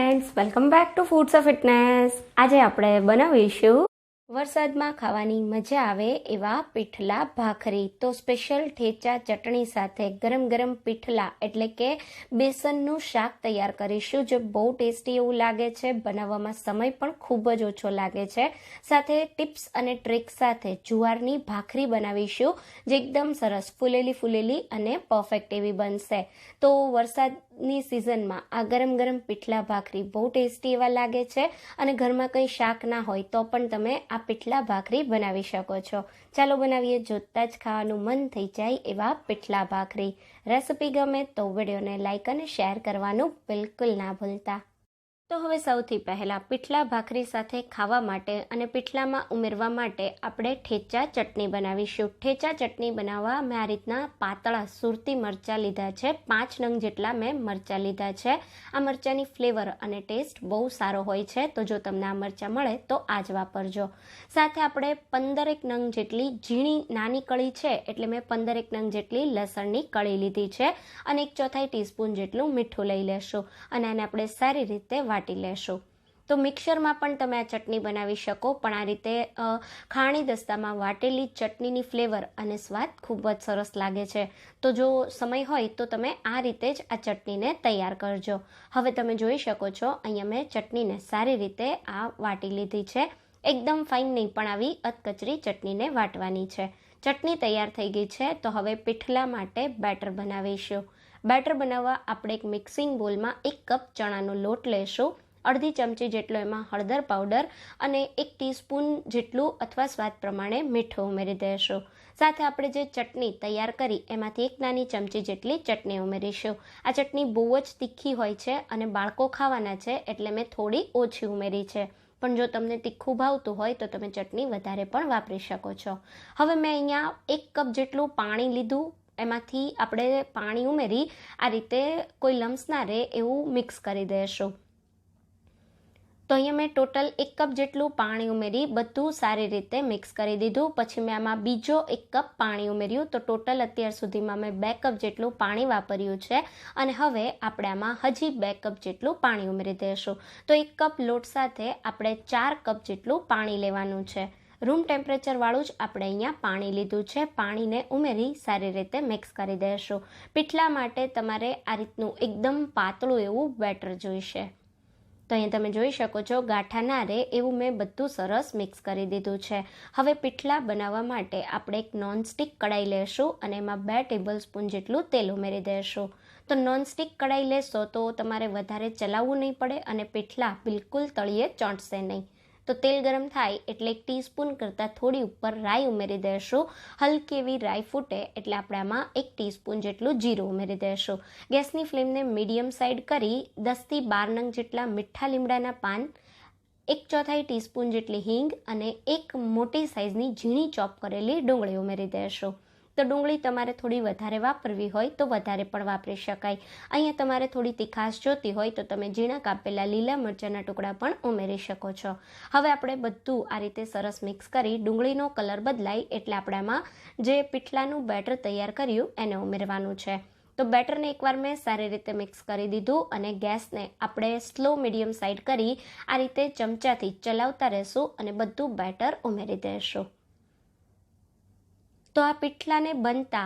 Friends, welcome back to foods of fitness. આજે આપણે બનાવીશું વરસાદમાં ખાવાની મજા આવે એવા પીઠલા ભાખરી. તો સ્પેશિયલ ઠેચા ચટણી સાથે ગરમ ગરમ પીઠલા એટલે કે બેસનનું શાક તૈયાર કરીશું, જે બહુ ટેસ્ટી એવું લાગે છે. બનાવવામાં સમય પણ ખૂબ જ ઓછો લાગે છે. સાથે ટિપ્સ અને ટ્રિક્સ સાથે જુવારની ભાખરી બનાવીશું, જે એકદમ સરસ ફૂલેલી અને પરફેક્ટ એવી બનશે. તો વરસાદની સિઝનમાં આ ગરમ ગરમ પીઠલા ભાખરી બહુ ટેસ્ટી એવા લાગે છે, અને ઘરમાં કંઈ શાક ના હોય તો પણ તમે આ પીઠલા ભાખરી બનાવી શકો છો. ચાલો બનાવીએ. જોતા જ ખાવાનું મન થઈ જાય એવા પીઠલા ભાખરી. રેસિપી ગમે તો વિડીયોને લાઇક અને શેર કરવાનું બિલકુલ ના ભૂલતા. તો હવે સૌથી પહેલાં પીઠલા ભાખરી સાથે ખાવા માટે અને પીઠલામાં ઉમેરવા માટે આપણે ઠેચા ચટણી બનાવીશું. ઠેચા ચટણી બનાવવા મેં આ રીતના પાતળા સુરતી મરચાં લીધા છે. 5 નંગ જેટલા મેં મરચાં લીધા છે. આ મરચાંની ફ્લેવર અને ટેસ્ટ બહુ સારો હોય છે, તો જો તમને આ મરચાં મળે તો આ જ વાપરજો. સાથે આપણે 15 નંગ જેટલી ઝીણી નાની કળી છે, એટલે મેં 15 નંગ જેટલી લસણની કળી લીધી છે, અને 1/4 ટીસ્પૂન જેટલું મીઠું લઈ લેશું, અને આને આપણે સારી રીતે વાટી લેશું. તો મિક્સરમાં પણ તમે આ ચટણી બનાવી શકો, પણ આ રીતે ખાણી દસ્તામાં વાટેલી ચટણીની ફ્લેવર અને સ્વાદ ખૂબ જ સરસ લાગે છે. તો જો સમય હોય તો તમે આ રીતે જ આ ચટણીને તૈયાર કરજો. હવે તમે જોઈ શકો છો, અહીંયા મેં ચટણીને સારી રીતે આ વાટી લીધી છે. એકદમ ફાઇન નહીં, પણ આવી અધકચરી ચટણીને વાટવાની છે. ચટણી તૈયાર થઈ ગઈ છે. તો હવે પીઠલા માટે બેટર બનાવીશું. બેટર બનાવવા આપણે એક મિક્સિંગ બોલમાં 1 કપ ચણાનો લોટ લેશું, અડધી ચમચી જેટલો એમાં હળદર પાવડર અને 1 ટીસ્પૂન જેટલું અથવા સ્વાદ પ્રમાણે મીઠું ઉમેરી દઈશું. સાથે આપણે જે ચટણી તૈયાર કરી એમાંથી 1 નાની ચમચી જેટલી ચટણી ઉમેરીશું. આ ચટણી બહુ જ તીખી હોય છે અને બાળકો ખાવાના છે, એટલે મેં થોડી ઓછી ઉમેરી છે. પણ જો તમને તીખું ભાવતું હોય તો તમે ચટણી વધારે પણ વાપરી શકો છો. હવે મેં અહીંયા 1 કપ જેટલું પાણી લીધું, એમાંથી આપણે પાણી ઉમેરી આ રીતે કોઈ લમ્સ ના રહે એવું મિક્સ કરી દઈશું. તો અહીંયા મેં ટોટલ 1 કપ જેટલું પાણી ઉમેરી બધું સારી રીતે મિક્સ કરી દીધું. પછી મેં આમાં બીજો 1 કપ પાણી ઉમેર્યું, તો ટોટલ અત્યાર સુધીમાં મેં 2 કપ જેટલું પાણી વાપર્યું છે. અને હવે આપણે આમાં હજી 2 કપ જેટલું પાણી ઉમેરી દઈશું. તો 1 કપ લોટ સાથે આપણે 4 કપ જેટલું પાણી લેવાનું છે. રૂમ ટેમ્પરેચરવાળું જ આપણે અહીંયા પાણી લીધું છે. પાણીને ઉમેરી સારી રીતે મિક્સ કરી દઈશું. પીઠલા માટે તમારે આ રીતનું એકદમ પાતળું એવું બેટર જોઈશે. તો અહીંયા તમે જોઈ શકો છો, ગાંઠા ના રહે એવું મેં બધું સરસ મિક્સ કરી દીધું છે. હવે પીઠલા બનાવવા માટે આપણે એક નોનસ્ટિક કડાઈ લેશું, અને એમાં 2 ટેબલસ્પૂન જેટલું તેલ ઉમેરી દઈશું. તો નોનસ્ટિક કડાઈ લેશો તો તમારે વધારે ચલાવવું નહીં પડે, અને પીઠલા બિલકુલ તળિયે ચોંટશે નહીં. તો તેલ ગરમ થાય એટલે 1 ટીસ્પૂન કરતાં થોડી ઉપર રાઈ ઉમેરી દઈશું. હલકી એવી રાઈ ફૂટે એટલે આપણે આમાં 1 ટીસ્પૂન જેટલું જીરું ઉમેરી દઈશું. ગેસની ફ્લેમને મીડિયમ સાઈડ કરી 10 થી 12 નંગ જેટલા મીઠા લીમડાના પાન, 1/4 ટીસ્પૂન જેટલી હિંગ અને 1 મોટી સાઇઝની ઝીણી ચોપ કરેલી ડુંગળી ઉમેરી દઈશું. તો ડુંગળી તમારે થોડી વધારે વાપરવી હોય તો વધારે પણ વાપરી શકાય. અહીંયા તમારે થોડી તીખાશ જોતી હોય તો તમે ઝીણા કાપેલા લીલા મરચાંના ટુકડા પણ ઉમેરી શકો છો. હવે આપણે બધું આ રીતે સરસ મિક્સ કરી ડુંગળીનો કલર બદલાય એટલે આપણે આમાં જે પીઠલાનું બેટર તૈયાર કર્યું એને ઉમેરવાનું છે. તો બેટરને એકવાર મેં સારી રીતે મિક્સ કરી દીધું, અને ગેસને આપણે સ્લો મીડિયમ સાઈડ કરી આ રીતે ચમચાથી ચલાવતા રહેશું અને બધું બેટર ઉમેરી દઈશું. તો આ પીઠલાને બનતા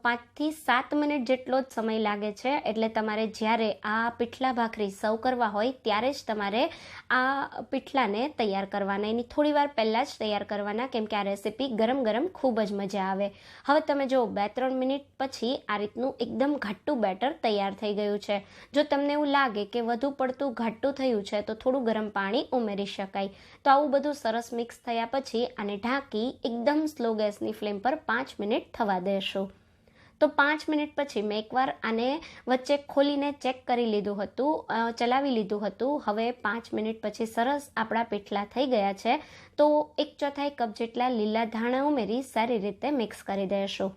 5 થી 7 મિનિટ જેટલો જ સમય લાગે છે, એટલે તમારે જ્યારે આ પીઠલા ભાખરી સર્વ કરવા હોય ત્યારે જ તમારે આ પીઠલાને તૈયાર કરવાના. એની થોડી વાર પહેલાં જ તૈયાર કરવાના, કેમ કે આ રેસીપી ગરમ ગરમ ખૂબ જ મજા આવે. હવે તમે જો 2-3 મિનિટ પછી આ રીતનું એકદમ ઘાટું બેટર તૈયાર થઈ ગયું છે. જો તમને એવું લાગે કે વધુ પડતું ઘાટું થયું છે તો થોડું ગરમ પાણી ઉમેરી શકાય. તો આવું બધું સરસ મિક્સ થયા પછી આને ઢાંકી એકદમ સ્લો ગેસની ફ્લેમ પર 5 મિનિટ થવા દેશું. તો 5 મિનિટ પછી મેં એકવાર આને વચ્ચે ખોલીને ચેક કરી લીધું હતું, ચલાવી લીધું હતું. હવે 5 મિનિટ પછી સરસ આપણા પીઠલા થઈ ગયા છે. તો 1/4 કપ જેટલા લીલા ધાણા ઉમેરી સારી રીતે મિક્સ કરી દઈશું.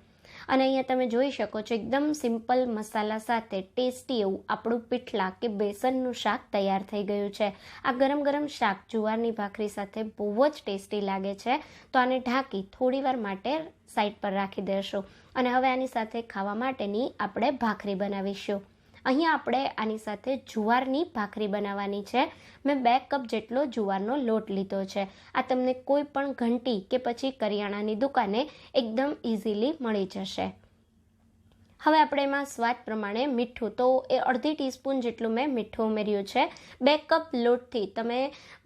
અને અહીંયા તમે જોઈ શકો છો, એકદમ સિમ્પલ મસાલા સાથે ટેસ્ટી એવું આપણું પીઠલા કે બેસનનું શાક તૈયાર થઈ ગયું છે. આ ગરમ ગરમ શાક જુવારની ભાખરી સાથે બહુ જ ટેસ્ટી લાગે છે. તો આને ઢાંકી થોડી વાર માટે સાઈડ પર રાખી દઈશું, અને હવે આની સાથે ખાવા માટેની આપણે ભાખરી બનાવીશું. અહીંયા આપણે આની સાથે જુવારની ભાખરી બનાવવાની છે. મેં 2 કપ જેટલો જુવારનો લોટ લીધો છે. આ તમને કોઈ પણ ઘંટી કે પછી કરિયાણાની દુકાને એકદમ ઇઝીલી મળી જશે. હવે આપણે એમાં સ્વાદ પ્રમાણે મીઠું, તો એ અડધી ટીસ્પૂન જેટલું મેં મીઠું ઉમેર્યું છે. 2 કપ લોટથી તમે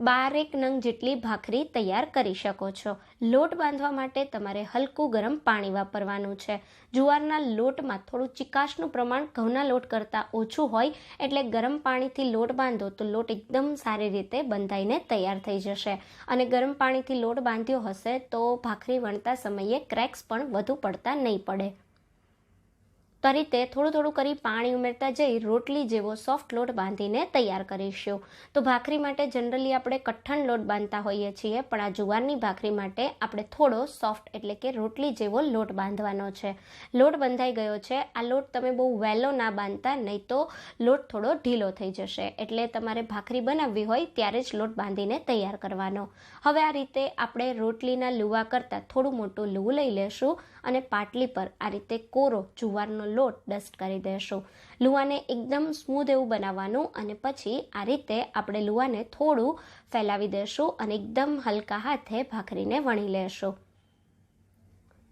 12 નંગ જેટલી ભાખરી તૈયાર કરી શકો છો. લોટ બાંધવા માટે તમારે હલકું ગરમ પાણી વાપરવાનું છે. જુવારના લોટમાં થોડું ચીકાશનું પ્રમાણ ઘઉંના લોટ કરતાં ઓછું હોય, એટલે ગરમ પાણીથી લોટ બાંધો તો લોટ એકદમ સારી રીતે બંધાઈને તૈયાર થઈ જશે. અને ગરમ પાણીથી લોટ બાંધ્યો હશે તો ભાખરી વણતા સમયે ક્રેક્સ પણ વધુ પડતા નહીં પડે. તો આ રીતે થોડું થોડું કરી પાણી ઉમેરતા જઈ રોટલી જેવો સોફ્ટ લોટ બાંધીને તૈયાર કરીશું. તો ભાખરી માટે જનરલી આપણે કઠણ લોટ બાંધતા હોઈએ છીએ, પણ આ જુવારની ભાખરી માટે આપણે થોડો સોફ્ટ એટલે કે રોટલી જેવો લોટ બાંધવાનો છે. લોટ બંધાઈ ગયો છે. આ લોટ તમે બહુ વહેલો ના બાંધતા, નહીં તો લોટ થોડો ઢીલો થઈ જશે. એટલે તમારે ભાખરી બનાવવી હોય ત્યારે જ લોટ બાંધીને તૈયાર કરવાનો. હવે આ રીતે આપણે રોટલીના લુવા કરતાં થોડું મોટું લુવું લઈ લેશું અને પાટલી પર આ રીતે કોરો જુવારનો લોટ ડસ્ટ કરી દેશું. લુવાને એકદમ સ્મૂધ એવું બનાવવાનું અને પછી આ રીતે આપણે લુવાને થોડું ફેલાવી દેશું અને એકદમ હલકા હાથે ભાખરીને વણી લેશું.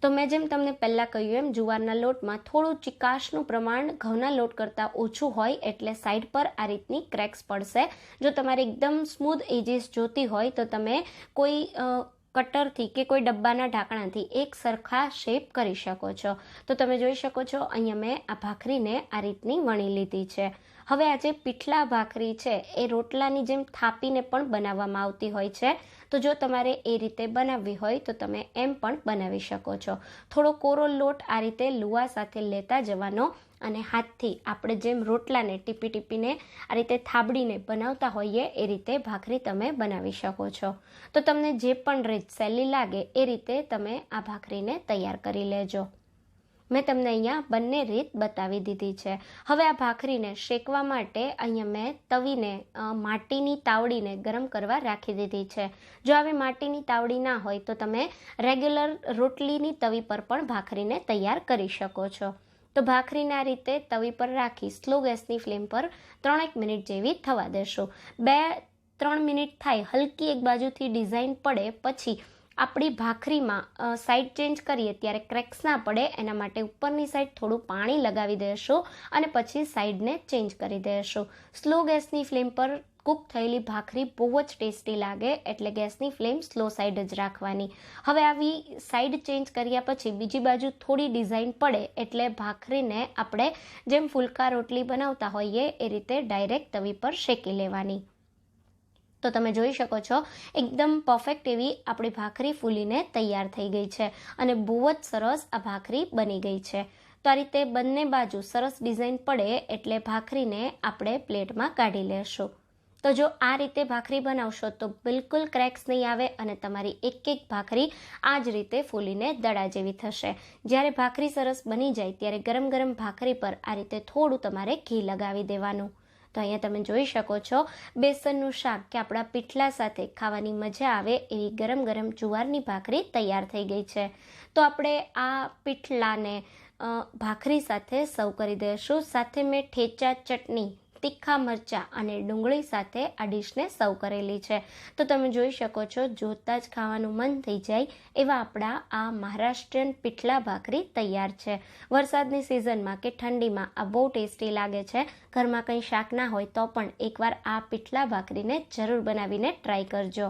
તો મેં જેમ તમને પહેલાં કહ્યું એમ જુવારના લોટમાં થોડું ચીકાશનું પ્રમાણ ઘઉંના લોટ કરતાં ઓછું હોય, એટલે સાઈડ પર આ રીતની ક્રેક્સ પડશે. જો તમારે એકદમ સ્મૂધ એજીસ જોતી હોય તો તમે કોઈ કટરથી કે કોઈ ડબ્બાના ઢાંકણાથી એક સરખા શેપ કરી શકો છો. તો તમે જોઈ શકો છો અહીંયા મેં આ ભાખરીને આ રીતની વણી લીધી છે. હવે આ જે પીઠલા ભાખરી છે એ રોટલાની જેમ થાપીને પણ બનાવવામાં આવતી હોય છે. તો જો તમારે એ રીતે બનાવવી હોય તો તમે એમ પણ બનાવી શકો છો. થોડો કોરો લોટ આ રીતે લુવા સાથે લેતા જવાનો અને હાથથી આપણે જેમ રોટલાને ટીપી ટીપીને આ રીતે થાબડીને બનાવતા હોઈએ એ રીતે ભાખરી તમે બનાવી શકો છો. તો તમને જે પણ રીત સહેલી લાગે એ રીતે તમે આ ભાખરીને તૈયાર કરી લેજો. મેં તમને અહીંયા બંને રીત બતાવી દીધી છે. હવે આ ભાખરીને શેકવા માટે અહીંયા મેં તવીને માટીની તાવડીને ગરમ કરવા રાખી દીધી છે. જો આવી માટીની તાવડી ના હોય તો તમે રેગ્યુલર રોટલીની તવી પર પણ ભાખરીને તૈયાર કરી શકો છો. તો ભાખરીને આ રીતે તવી પર રાખી સ્લો ગેસની ફ્લેમ પર 3 મિનિટ જેવી થવા દેશો. 2-3 મિનિટ થાય, હલકી એક બાજુથી ડિઝાઇન પડે પછી આપણી ભાખરીમાં સાઈડ ચેન્જ કરીએ ત્યારે ક્રેક્સ ના પડે એના માટે ઉપરની સાઈડ થોડું પાણી લગાવી દેશો અને પછી સાઈડને ચેન્જ કરી દેશો. સ્લો ગેસની ફ્લેમ પર કૂક થયેલી ભાખરી બહુ જ ટેસ્ટી લાગે, એટલે ગેસની ફ્લેમ સ્લો સાઈડ જ રાખવાની. હવે આવી સાઈડ ચેન્જ કર્યા પછી બીજી બાજુ થોડી ડિઝાઇન પડે એટલે ભાખરીને આપણે જેમ ફુલકા રોટલી બનાવતા હોઈએ એ રીતે ડાયરેક્ટ તવી પર શેકી લેવાની. તો તમે જોઈ શકો છો એકદમ પરફેક્ટ એવી આપણી ભાખરી ફૂલીને તૈયાર થઈ ગઈ છે અને બહુ જ સરસ આ ભાખરી બની ગઈ છે. તો આ રીતે બંને બાજુ સરસ ડિઝાઇન પડે એટલે ભાખરીને આપણે પ્લેટમાં કાઢી લેશું. તો જો આ રીતે ભાખરી બનાવશો તો બિલકુલ ક્રેક્સ નહીં આવે અને તમારી એક એક ભાખરી આ જ રીતે ફૂલીને દડા જેવી થશે. જ્યારે ભાખરી સરસ બની જાય ત્યારે ગરમ ગરમ ભાખરી પર આ રીતે થોડું તમારે ઘી લગાવી દેવાનું. તો અહીંયા તમે જોઈ શકો છો બેસનનું શાક કે આપણા પીઠલા સાથે ખાવાની મજા આવે એવી ગરમ ગરમ જુવારની ભાખરી તૈયાર થઈ ગઈ છે. તો આપણે આ પીઠલાને ભાખરી સાથે સર્વ કરી દઈશું. સાથે મેં ઠેચા, ચટણી, તીખા મરચાં અને ડુંગળી સાથે આ ડીશને સર્વ કરેલી છે. તો તમે જોઈ શકો છો જોતાં જ ખાવાનું મન થઈ જાય એવા આપણા આ મહારાષ્ટ્રીયન પીઠલા ભાખરી તૈયાર છે. વરસાદની સિઝનમાં કે ઠંડીમાં આ બહુ ટેસ્ટી લાગે છે. ઘરમાં કંઈ શાક ના હોય તો પણ એકવાર આ પીઠલા ભાખરીને જરૂર બનાવીને ટ્રાય કરજો.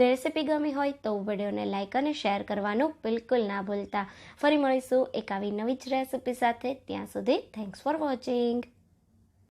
રેસિપી ગમી હોય તો વિડીયોને લાઇક અને શેર કરવાનું બિલકુલ ના ભૂલતા. ફરી મળીશું એક આવી નવી જ રેસિપી સાથે. ત્યાં સુધી થેન્ક્સ ફોર વોચિંગ.